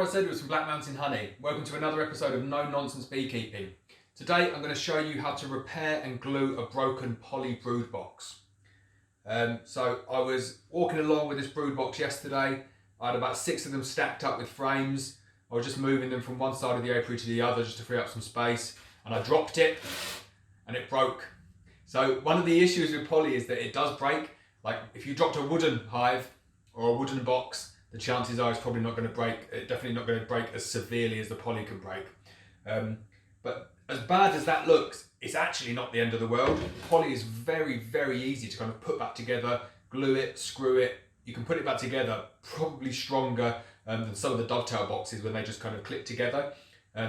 I said, it was from Black Mountain Honey. Welcome to another episode of No Nonsense Beekeeping. Today I'm going to show you how to repair and glue a broken poly brood box. So I was walking along with this brood box yesterday. I had about 6 of them stacked up with frames. I was just moving them from one side of the apiary to the other just to free up some space, and I dropped it and it broke. So one of the issues with poly is that it does break. Like if you dropped a wooden hive or a wooden box, the chances are it's probably not going to break. It's definitely not going to break as severely as the poly can break. But as bad as that looks, it's actually not the end of the world. Poly is very, very easy to kind of put back together, glue it, screw it. You can put it back together probably stronger than some of the dovetail boxes when they just kind of click together.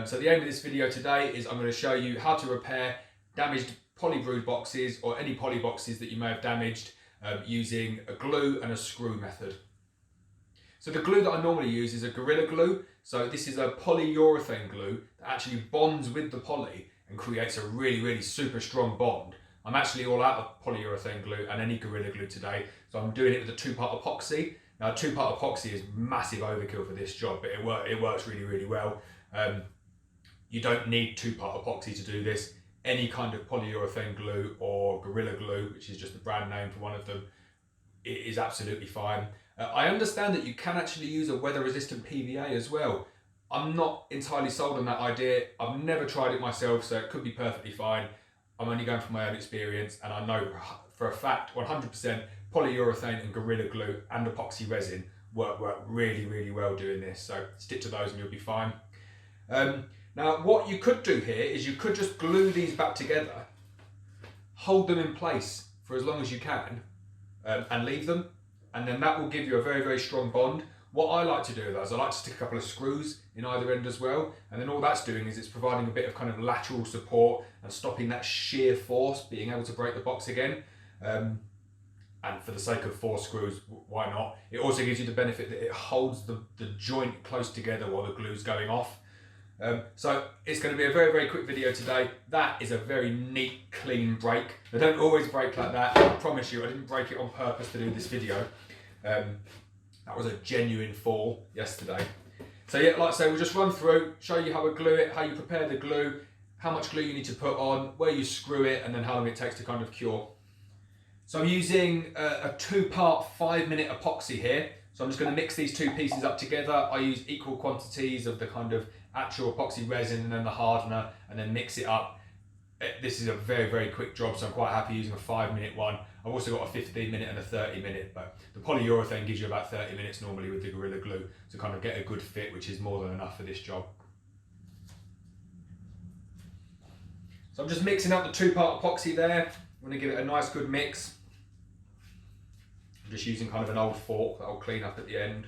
So the aim of this video today is I'm going to show you how to repair damaged poly brood boxes or any poly boxes that you may have damaged using a glue and a screw method. So the glue that I normally use is a Gorilla Glue. So this is a polyurethane glue that actually bonds with the poly and creates a really, really super strong bond. I'm actually all out of polyurethane glue and any Gorilla Glue today, so I'm doing it with a 2-part epoxy. Now 2-part epoxy is massive overkill for this job, but it works really, really well. You don't need 2-part epoxy to do this. Any kind of polyurethane glue or Gorilla Glue, which is just the brand name for one of them, it is absolutely fine. I understand that you can actually use a weather resistant PVA as well. I'm not entirely sold on that idea. I've never tried it myself, so it could be perfectly fine. I'm only going from my own experience, and I know for a fact 100% polyurethane and Gorilla Glue and epoxy resin work really, really well doing this. So stick to those and you'll be fine. Now what you could do here is you could just glue these back together, hold them in place for as long as you can, and leave them, and then that will give you a very, very strong bond. What I like to do with those, I like to stick a couple of screws in either end as well, and then all that's doing is it's providing a bit of kind of lateral support and stopping that shear force being able to break the box again. And for the sake of 4 screws, why not? It also gives you the benefit that it holds the joint close together while the glue's going off. So it's going to be a very, very quick video today. That is a very neat, clean break. They don't always break like that. I promise you, I didn't break it on purpose to do this video. That was a genuine fall yesterday. So yeah, like I say, we'll just run through, show you how to glue it, how you prepare the glue, how much glue you need to put on, where you screw it, and then how long it takes to kind of cure. So I'm using a 2-part 5-minute epoxy here. So I'm just going to mix these 2 pieces up together. I use equal quantities of the kind of actual epoxy resin and then the hardener, and then mix it up. This is a very, very quick job, so I'm quite happy using a 5-minute one. I've also got a 15-minute and a 30-minute, but the polyurethane gives you about 30 minutes normally with the Gorilla Glue to kind of get a good fit, which is more than enough for this job. So I'm just mixing up the 2-part epoxy there. I'm going to give it a nice good mix. I'm just using kind of an old fork that I'll clean up at the end.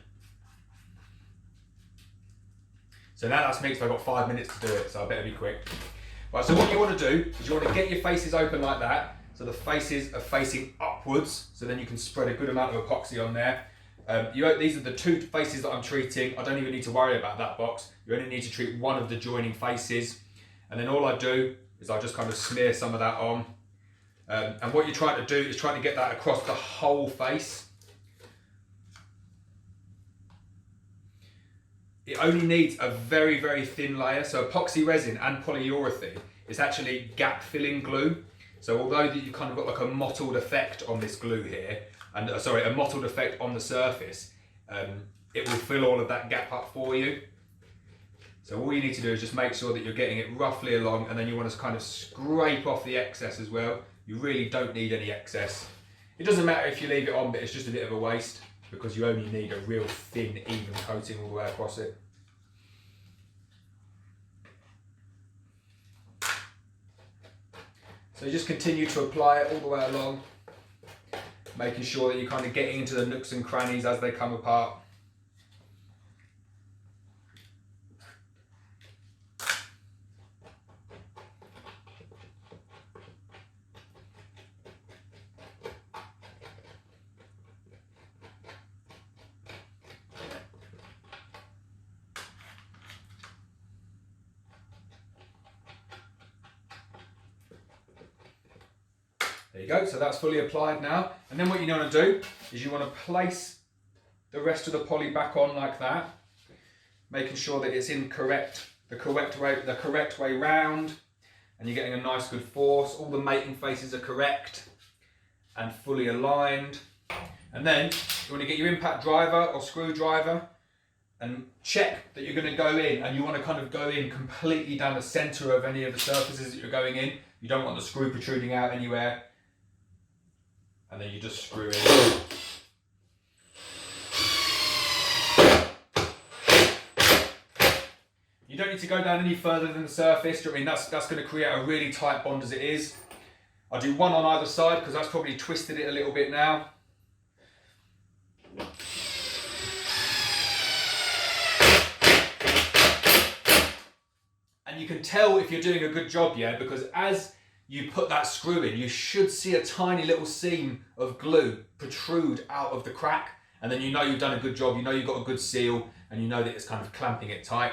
So now that's mixed, I've got 5 minutes to do it, so I better be quick. Right, so what you want to do is you want to get your faces open like that, so the faces are facing upwards, so then you can spread a good amount of epoxy on there. These are the 2 faces that I'm treating. I don't even need to worry about that box. You only need to treat one of the joining faces, and then all I do is I just kind of smear some of that on. And what you're trying to do is trying to get that across the whole face. It only needs a very, very thin layer. So epoxy resin and polyurethane is actually gap filling glue. So although that you've kind of got like a mottled effect on this glue here, and a mottled effect on the surface, it will fill all of that gap up for you. So all you need to do is just make sure that you're getting it roughly along, and then you want to kind of scrape off the excess as well. You really don't need any excess. It doesn't matter if you leave it on, but it's just a bit of a waste because you only need a real thin, even coating all the way across it. So you just continue to apply it all the way along, making sure that you're kind of getting into the nooks and crannies as they come apart. There you go, so that's fully applied now. And then what you want to do is you want to place the rest of the poly back on like that. making sure that it's in the correct way round, and you're getting a nice good force. All the mating faces are correct and fully aligned. And then you want to get your impact driver or screwdriver and check that you're going to go in, and you want to kind of go in completely down the center of any of the surfaces that you're going in. You don't want the screw protruding out anywhere. And then you just screw in. You don't need to go down any further than the surface. I mean, that's going to create a really tight bond as it is. I'll do one on either side because that's probably twisted it a little bit now. And you can tell if you're doing a good job, yeah, because as you put that screw in, you should see a tiny little seam of glue protrude out of the crack, and then you know you've done a good job, you know you've got a good seal, and you know that it's kind of clamping it tight.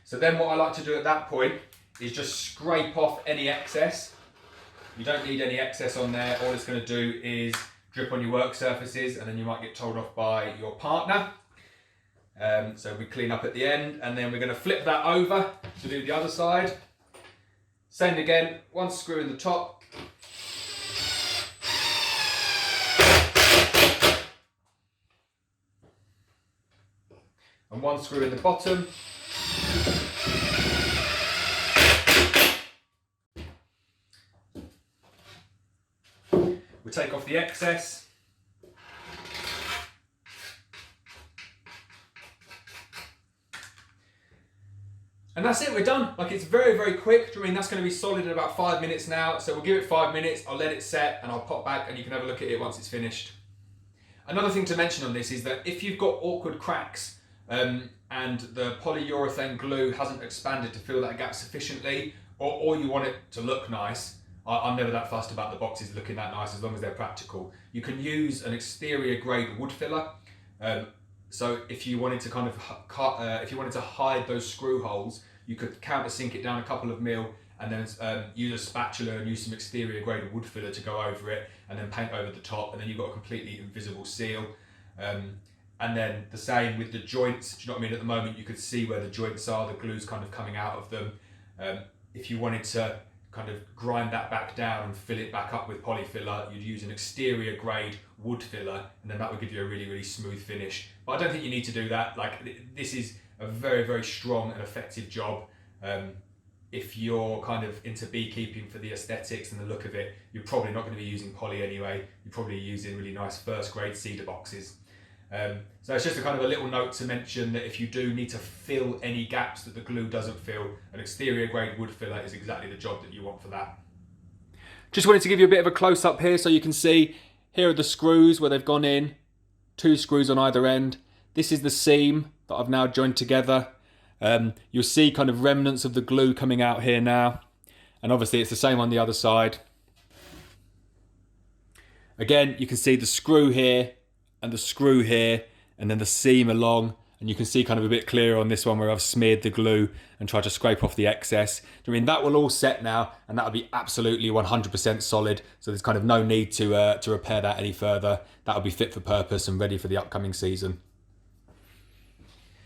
So then what I like to do at that point is just scrape off any excess. You don't need any excess on there. All it's going to do is drip on your work surfaces, and then you might get told off by your partner. So we clean up at the end, and then we're going to flip that over to do the other side. Same again, one screw in the top. And one screw in the bottom. We take off the excess. And that's it, we're done. Like, it's very, very quick. I mean, that's going to be solid in about 5 minutes now. So we'll give it 5 minutes, I'll let it set, and I'll pop back and you can have a look at it once it's finished. Another thing to mention on this is that if you've got awkward cracks and the polyurethane glue hasn't expanded to fill that gap sufficiently, or you want it to look nice, I'm never that fussed about the boxes looking that nice as long as they're practical. You can use an exterior grade wood filler. So if you wanted to kind of hide those screw holes, you could countersink it down a couple of mil, and then use a spatula and use some exterior grade wood filler to go over it, and then paint over the top, and then you've got a completely invisible seal. And then the same with the joints. Do you know what I mean? At the moment you could see where the joints are, the glue's kind of coming out of them. If you wanted to kind of grind that back down and fill it back up with polyfiller, you'd use an exterior grade wood filler, and then that would give you a really, really smooth finish. But I don't think you need to do that. Like, this is a very, very strong and effective job. If you're kind of into beekeeping for the aesthetics and the look of it, you're probably not going to be using poly anyway. You're probably using really nice first grade cedar boxes. So it's just a kind of a little note to mention that if you do need to fill any gaps that the glue doesn't fill, an exterior grade wood filler is exactly the job that you want for that. Just wanted to give you a bit of a close up here so you can see here are the screws where they've gone in, 2 screws on either end. This is the seam that I've now joined together. You'll see kind of remnants of the glue coming out here now, and obviously it's the same on the other side. Again, you can see the screw here and the screw here, and then the seam along, and you can see kind of a bit clearer on this one where I've smeared the glue and tried to scrape off the excess. I mean, that will all set now, and that'll be absolutely 100% solid, so there's kind of no need to repair that any further. That'll be fit for purpose and ready for the upcoming season.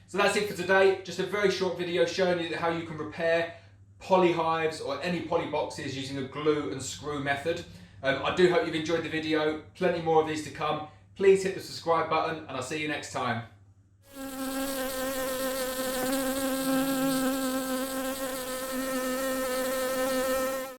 So that's it for today. Just a very short video showing you how you can repair poly hives or any poly boxes using a glue and screw method. I do hope you've enjoyed the video. Plenty more of these to come. Please hit the subscribe button, and I'll see you next time.